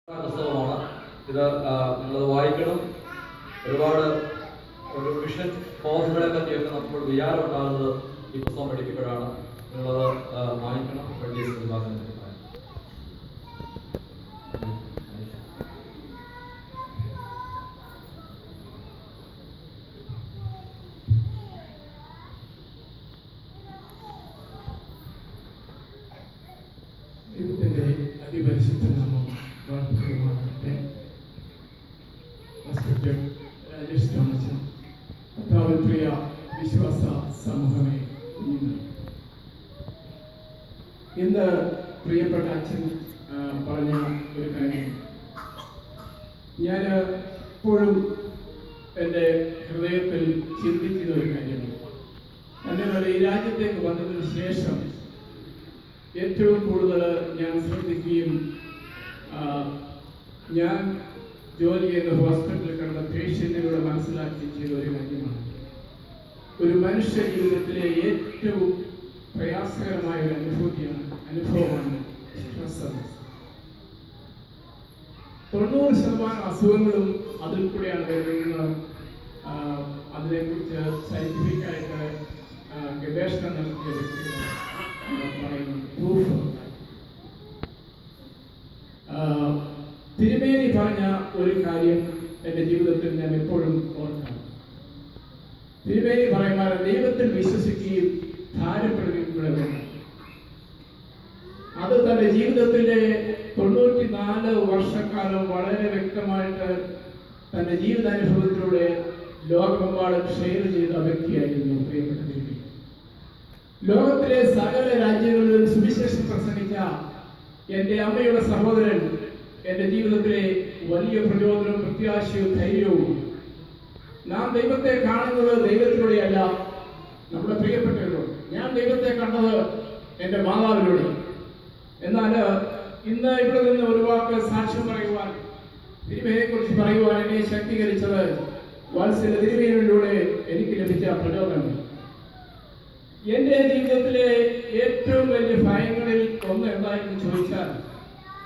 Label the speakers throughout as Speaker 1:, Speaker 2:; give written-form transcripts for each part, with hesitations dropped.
Speaker 1: പുസ്തകമാണ് ഇത്. നിങ്ങളത് വായിക്കണം. ഒരുപാട് ഒരു വിഷൻ ബോധങ്ങളെ പറ്റിയൊക്കെ നമ്മൾ വിചാരം ഉണ്ടാകുന്നത് ഈ പുസ്തകം പഠിക്കുമ്പോഴാണ്. നിങ്ങളത് വായിക്കണം. വലിയ വിഭാഗം
Speaker 2: ദൈവത്തിൻ്റെ അതിപരിശുദ്ധ നാമം വാഴ്ത്തപ്പെടുമാറാകട്ടെ. രാജേഷ് തോമസ്, കർത്താവിൽ പ്രിയ വിശ്വാസ സമൂഹമേ, കുഞ്ഞുങ്ങൾ, ഇന്ന് പ്രിയപ്പെട്ട അച്ഛൻ പറഞ്ഞ ഒരു കാര്യം ഞാൻ എപ്പോഴും എൻ്റെ ഹൃദയത്തിൽ ചിന്തിക്കുന്ന ഒരു കാര്യമാണ്. എന്നാൽ ഈ രാജ്യത്തേക്ക് വന്നതിന് ശേഷം ഏറ്റവും കൂടുതൽ ഞാൻ ശ്രദ്ധിക്കുകയും ഞാൻ ജോലി ചെയ്ത ഹോസ്പിറ്റലിൽ കിടന്ന പേഷ്യന്റിലൂടെ മനസ്സിലാക്കി ചെയ്ത ഒരു കാര്യമാണ്. ഒരു മനുഷ്യ ജീവിതത്തിലെ ഏറ്റവും പ്രയാസകരമായ ഒരു അനുഭവമാണ് സ്ട്രെസ്. 90% അസുഖങ്ങളും അതിൽ കൂടെയാണ് വരുന്നത്. അതിനെക്കുറിച്ച് സയന്റിഫിക്കായിട്ട് ഗവേഷണം നടത്തിയ വ്യക്തികൾ പറയുന്നു. തിരുമേനി പറഞ്ഞ ഒരു കാര്യം എൻ്റെ ജീവിതത്തിൽ ഞാൻ എപ്പോഴും ഓർക്കണം. തിരുമേനി പറയുമ്പോൾ ദൈവത്തിൽ വിശ്വസിക്കുകയും ധാരപ്പെടുകയും അത് തൻ്റെ ജീവിതത്തിലെ 94 വർഷക്കാലം വളരെ വ്യക്തമായിട്ട് തൻ്റെ ജീവിതാനുഭവത്തിലൂടെ ലോകമെമ്പാടും ഷെയർ ചെയ്ത വ്യക്തിയായിരുന്നു പ്രിയപ്പെട്ട തിരുമേനി. ലോകത്തിലെ സകല രാജ്യങ്ങളിലും സുവിശേഷം പ്രസംഗിച്ച എൻ്റെ അമ്മയുടെ സഹോദരൻ എൻ്റെ ജീവിതത്തിലെ വലിയ പ്രചോദനവും പ്രത്യാശയും ധൈര്യവും. നാം ദൈവത്തെ കാണുന്നത് ദൈവത്തിലൂടെയല്ല, നമ്മുടെ പ്രിയപ്പെട്ടവരോട്. ഞാൻ ദൈവത്തെ കണ്ടത് എൻ്റെ മാതാവിലൂടെ. എന്നാൽ ഇന്ന് ഇവിടെ നിന്ന് ഒരു വാക്ക് സാക്ഷ്യം പറയുവാൻ, തിരുമേനിയെക്കുറിച്ച് പറയുവാൻ എന്നെ ശക്തീകരിച്ചത് വാത്സല്യ തിരുമേനിയിലൂടെ എനിക്ക് ലഭിച്ച പ്രചോദനം. എൻ്റെ ജീവിതത്തിലെ ഏറ്റവും വലിയ ഭയങ്ങളിൽ ഒന്ന് എന്താണെന്ന് ചോദിച്ചാൽ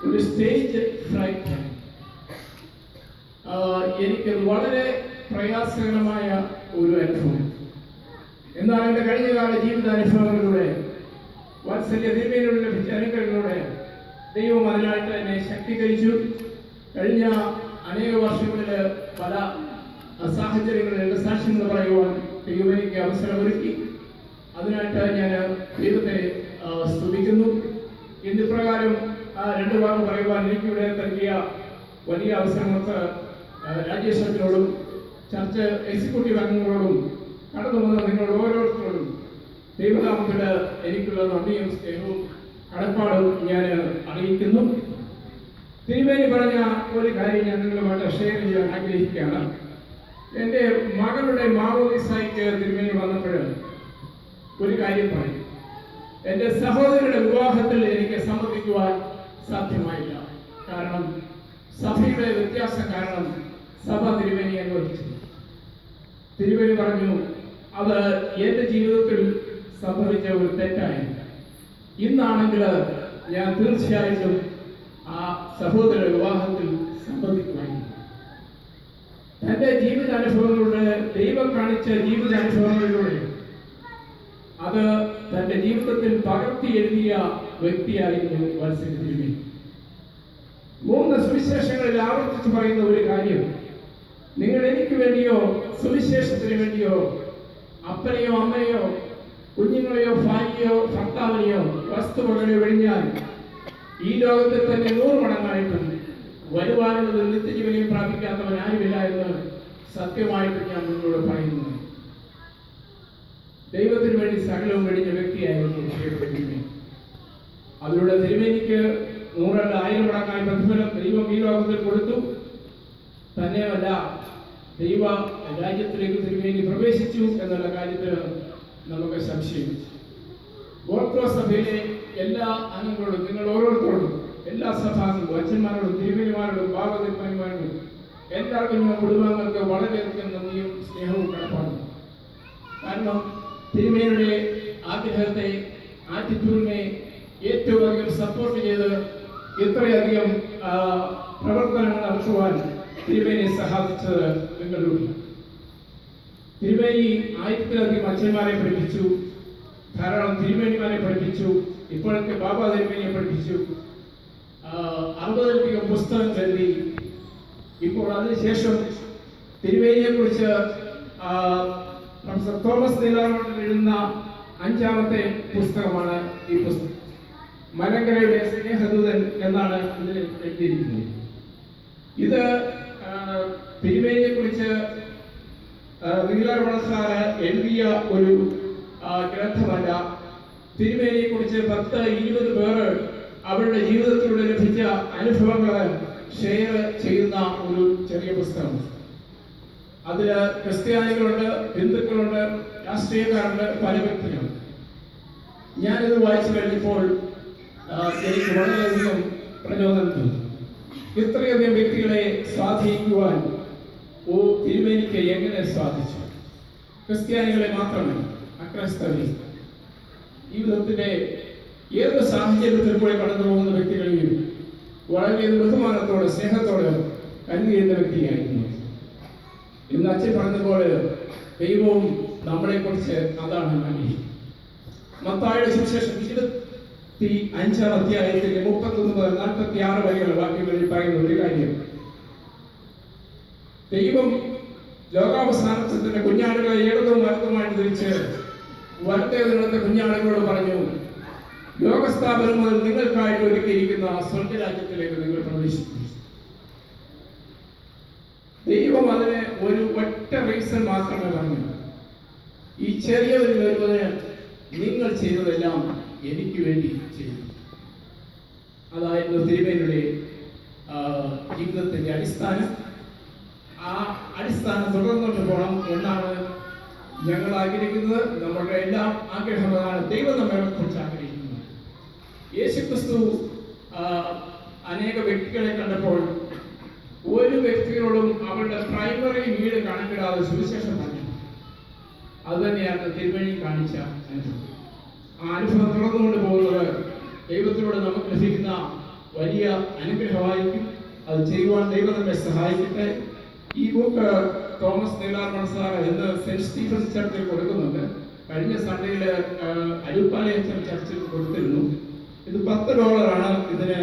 Speaker 2: ഒരു സ്റ്റേജ് ഫ്രൈറ്റ്. എനിക്ക് വളരെ പ്രയാസകരമായ ഒരു അനുഭവം. എന്നാൽ എൻ്റെ കഴിഞ്ഞകാല ജീവിതാനുഭവങ്ങളിലൂടെ വാത്സല്യ തിരുമേനിയിലൂടെ ലഭിച്ച അനുഗ്രഹങ്ങളിലൂടെ ദൈവം അതിനായിട്ട് എന്നെ ശക്തീകരിച്ചു. കഴിഞ്ഞ അനേക വർഷങ്ങളിൽ പല സാഹചര്യങ്ങളിൽ എൻ്റെ സാക്ഷ്യങ്ങൾ പറയുവാൻ ദൈവം എനിക്ക് അവസരമൊരുക്കി. അതിനായിട്ട് ഞാൻ ദൈവത്തെ സ്തുതിക്കുന്നു. ഇന്നിപ്രകാരം 2 വാക്ക് പറയുവാൻ എനിക്കിവിടെ നൽകിയ വലിയ അവസരങ്ങൾക്ക് രാജ്യസഭയോടും ചർച്ച് എക്സിക്യൂട്ടീവ് അംഗങ്ങളോടും കടന്നു വന്ന നിങ്ങൾ ഓരോരുത്തരോടും ദൈവനാമത്തിൽ എനിക്കുള്ള നന്ദിയും സ്നേഹവും കടപ്പാടും ഞാൻ അറിയിക്കുന്നു. തിരുമേനി പറഞ്ഞ ഒരു കാര്യം ഞാൻ നിങ്ങളുമായിട്ട് ഷെയർ ചെയ്യാൻ ആഗ്രഹിക്കുകയാണ്. എൻ്റെ മകളുടെ മാമോദിസായ്ക്ക് തിരുമേനി വന്നപ്പോൾ ഒരു കാര്യം പറയും. എൻ്റെ സഹോദരിയുടെ വിവാഹത്തിൽ എനിക്ക് സംബന്ധിക്കുവാൻ സാധ്യമായില്ല. കാരണം സഭയുടെ വ്യത്യാസം കാരണം സഭ തിരുമേനി അനുവദിച്ചു. തിരുമേനി പറഞ്ഞു, അത് എൻ്റെ ജീവിതത്തിൽ സംഭവിച്ച ഒരു തെറ്റായില്ല. ഇന്നാണെങ്കിൽ ഞാൻ തീർച്ചയായിട്ടും ആ സഹോദര വിവാഹത്തിൽ സംബന്ധിക്കുമായിരുന്നു. തൻ്റെ ജീവിതാനുഭവങ്ങളിലൂടെ, ദൈവം കാണിച്ച ജീവിതാനുഭവങ്ങളിലൂടെ അത് തൻ്റെ ജീവിതത്തിൽ പകർത്തി എഴുതിയ വ്യക്തിയായിരുന്നു വാത്സല്യ തിരുമേനി. 3 സുവിശേഷങ്ങളിൽ ആവർത്തിച്ച് പറയുന്ന ഒരു കാര്യം, നിങ്ങൾ എനിക്ക് വേണ്ടിയോ സുവിശേഷത്തിന് വേണ്ടിയോ അപ്പനെയോ അമ്മയോ കുഞ്ഞുങ്ങളെയോ ഭാര്യയോ ഭർത്താവിനെയോ വസ്തുവകളെയോ വെടിഞ്ഞാൽ ഈ ലോകത്തിൽ തന്നെ 100 മടങ്ങായിട്ടും വരുവാനുള്ളത് നിത്യജീവനെയും പ്രാപിക്കാത്തവൻ ആരുമില്ല എന്ന് സത്യമായിട്ട് ഞാൻ നിങ്ങളോട് പറയുന്നു. ദൈവത്തിന് വേണ്ടി സകലവും വെടിഞ്ഞ വ്യക്തിയായിരുന്നു തിരുമേനി. അതിലൂടെ തിരുമേനിക്ക് 100 അല്ല 1000 മടങ്ങായി പ്രതിഫലം ദൈവം ഈ ലോകത്തിൽ കൊടുത്തു. തന്നെയല്ല, ദൈവ രാജ്യത്തിലേക്ക് തിരുമേനി പ്രവേശിച്ചു എന്നുള്ള കാര്യത്തിൽ നമുക്ക് സംശയം. ഓർത്തഡോക്സ് സഭയിലെ എല്ലാ അംഗങ്ങളോടും, നിങ്ങൾ ഓരോരുത്തരോടും, എല്ലാ സഭാംഗങ്ങളും, അച്ഛന്മാരോടും തിരുമേനിമാരോടും ഭാഗവതന്മാരോടും എല്ലാവർക്കും ഞാൻ കുടുംബാംഗങ്ങൾക്ക് വളരെയധികം നന്ദിയും സ്നേഹവും കടപ്പാടും. കാരണം തിരുമേനിയുടെ ആഗ്രഹത്തെ, ആറ്റിറ്റ്യൂഡിനെ ഏറ്റവും അധികം സപ്പോർട്ട് ചെയ്ത് ഇത്രയധികം പ്രവർത്തനങ്ങൾ നടത്തുവാൻ തിരുമേനിയെ സഹായിച്ചത് നിങ്ങളുടെ തിരുമേനി ആയിരത്തിലധികം അച്ഛന്മാരെ പഠിപ്പിച്ചു, ധാരാളം തിരുമേനിമാരെ പഠിപ്പിച്ചു, ഇപ്പോഴത്തെ ബാബ തിരുമേനിയെ പഠിപ്പിച്ചു, 60ലധികം പുസ്തകം എഴുതി. ഇപ്പോൾ അതിനുശേഷം തിരുമേനിയെ കുറിച്ച് പ്രൊഫസർ തോമസ് നീലാവട്ടൻ എഴുതുന്ന 5ാമത്തെ പുസ്തകമാണ് ഈ പുസ്തകം. മലങ്കരയുടെ സ്നേഹദൂതൻ എന്നാണ് ഇതിൽ എഴുതിയിരിക്കുന്നത്. ഇത് തിരുമേനിയെ കുറിച്ച് നീലാവളസാറ് എഴുതിയ ഒരു ഗ്രന്ഥമല്ല. തിരുമേനിയെ കുറിച്ച് 10-20 പേർ അവരുടെ ജീവിതത്തിലൂടെ ലഭിച്ച അനുഭവങ്ങൾ ഷെയർ ചെയ്യുന്ന ഒരു ചെറിയ പുസ്തകം. അതിൽ ക്രിസ്ത്യാനികളുണ്ട്, ഹിന്ദുക്കളുണ്ട്, രാഷ്ട്രീയക്കാരുണ്ട്, പല വ്യക്തികളുണ്ട്. ഞാനിത് വായിച്ചു കഴിഞ്ഞപ്പോൾ എനിക്ക് വളരെയധികം പ്രചോദനം തോന്നി. ഇത്രയധികം വ്യക്തികളെ സ്വാധീനിക്കുവാൻ തിരുമേനിക്ക് എങ്ങനെ സാധിച്ചു? ക്രിസ്ത്യാനികളെ മാത്രമല്ല, അക്രൈസ്തവരെ, ജീവിതത്തിന്റെ ഏത് സാഹചര്യത്തിൽ കൂടെ കടന്നു പോകുന്ന വ്യക്തികളെയും വളരെ ബഹുമാനത്തോടെ സ്നേഹത്തോടെ കരുതിയിരുന്ന വ്യക്തിയായിരുന്നു. ഇന്ന് അച്ഛൻ പറഞ്ഞതുപോലെ ദൈവവും നമ്മളെ കുറിച്ച് അതാണ് ആഗ്രഹിക്കുന്നത്. മത്തായിയുടെ സുവിശേഷം 25-ാം അധ്യായത്തിന്റെ 31 മുതൽ 46 വരെയുള്ള വാക്യങ്ങളിൽ പറയുന്ന ഒരു കാര്യം, ദൈവം ലോകാവസാനത്തിന്റെ കുഞ്ഞാടുകളെ ഇടതും വലതുമായി തിരിച്ച് വലത്തേതിനത്തെ കുഞ്ഞാടുകളോട് പറഞ്ഞു, ലോകസ്ഥാപനം മുതൽ നിങ്ങൾക്കായിട്ട് ഒരുക്കിയിരിക്കുന്ന സ്വർഗരാജ്യത്തിലേക്ക് നിങ്ങൾ പ്രവേശിക്കും. ദൈവം അതിന് ഒരു ഒറ്റ റീസൺ മാത്രമേ പറഞ്ഞു, ഈ ചെറിയവരിൽ വരുന്നതിന് നിങ്ങൾ ചെയ്തതെല്ലാം എനിക്ക് വേണ്ടി ചെയ്തു. അതായിരുന്നു തിരുമേനിയുടെ ജീവിതത്തിന്റെ അടിസ്ഥാനം. ആ അടിസ്ഥാനം തുടർന്നുകൊണ്ട് പോകണം എന്നാണ് ഞങ്ങൾ ആഗ്രഹിക്കുന്നത്. നമ്മുടെ എല്ലാം ആഗ്രഹമാണ്. ദൈവം നമ്മളെ കുറിച്ച് ആഗ്രഹിക്കുന്നത്. യേശുക്രിസ്തു അനേക വ്യക്തികളെ കണ്ടപ്പോൾ ഒരു വ്യക്തികളോടും അവരുടെ പ്രൈമറി നീഡ് കണക്കിടാതെ സുവിശേഷം പറഞ്ഞു. അതുതന്നെയാണ് തിരുവഴി കാണിച്ച അനുഭവം. ആ അനുഭവം തുടർന്നുകൊണ്ട് പോകുന്നത് ദൈവത്തിലൂടെ നമുക്ക് ലഭിക്കുന്ന വലിയ അനുഗ്രഹമായിരിക്കും. അത് ചെയ്യുവാൻ ദൈവം നമ്മെ സഹായിക്കട്ടെ. ഈ ബുക്ക് തോമസ് നീലാർമൺ സാർ ഇന്ന് സെന്റ് സ്റ്റീഫൻസ് ചർച്ചിൽ കൊടുക്കുന്നുണ്ട്. കഴിഞ്ഞ സൺഡേയിൽ അരുപ്പാലയം ചർച്ചിൽ കൊടുത്തിരുന്നു. ഇത് $10 ഇതിന്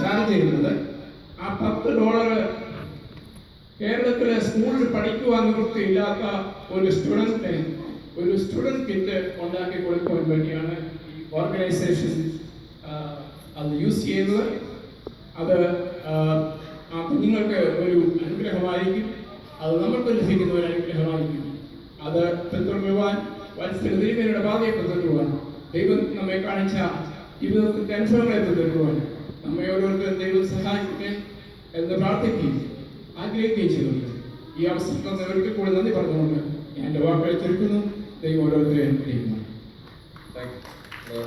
Speaker 2: ചാർജ് ചെയ്യുന്നത്. ആ $10 കേരളത്തിലെ സ്കൂളിൽ പഠിക്കുവാൻ നിവൃത്തിയില്ലാത്ത ഒരു സ്റ്റുഡൻറ്റിന് ഒരു സ്റ്റുഡൻറ് കിറ്റ് ഉണ്ടാക്കി കൊടുക്കുവാൻ വേണ്ടിയാണ് ഈ ഓർഗനൈസേഷൻ അത് യൂസ് ചെയ്യുന്നത്. അത് ആ കുഞ്ഞുങ്ങൾക്ക് ഒരു അനുഗ്രഹമായിരിക്കും. അത് നമുക്ക് ലഭിക്കുന്ന ഒരു അനുഗ്രഹമായിരിക്കും. അത് പിന്തുടരുവാൻ തിരുമേനിയുടെ പാതയെ പിന്തുടരുവാൻ ദൈവം നമ്മെ കാണിച്ച ജീവിതത്തിന്റെ അനുഭവങ്ങളെ പിന്തുടരുവാൻ നമ്മെ ഓരോരുത്തരും ദൈവം സഹായിക്കട്ടെ എന്ന് പ്രാർത്ഥിക്കുകയും ആഗ്രഹിക്കുകയും ചെയ്യുന്നുണ്ട്. ഈ അവസരത്തിൽ ഒരിക്കൽ കൂടി നന്ദി പറഞ്ഞുകൊണ്ട് ഞാൻ എൻ്റെ വാക്കുകളെ ചുരുക്കുന്നു. ദൈവം ഓരോരുത്തരെയും അനുഗ്രഹിക്കുന്നു.
Speaker 1: Thank you.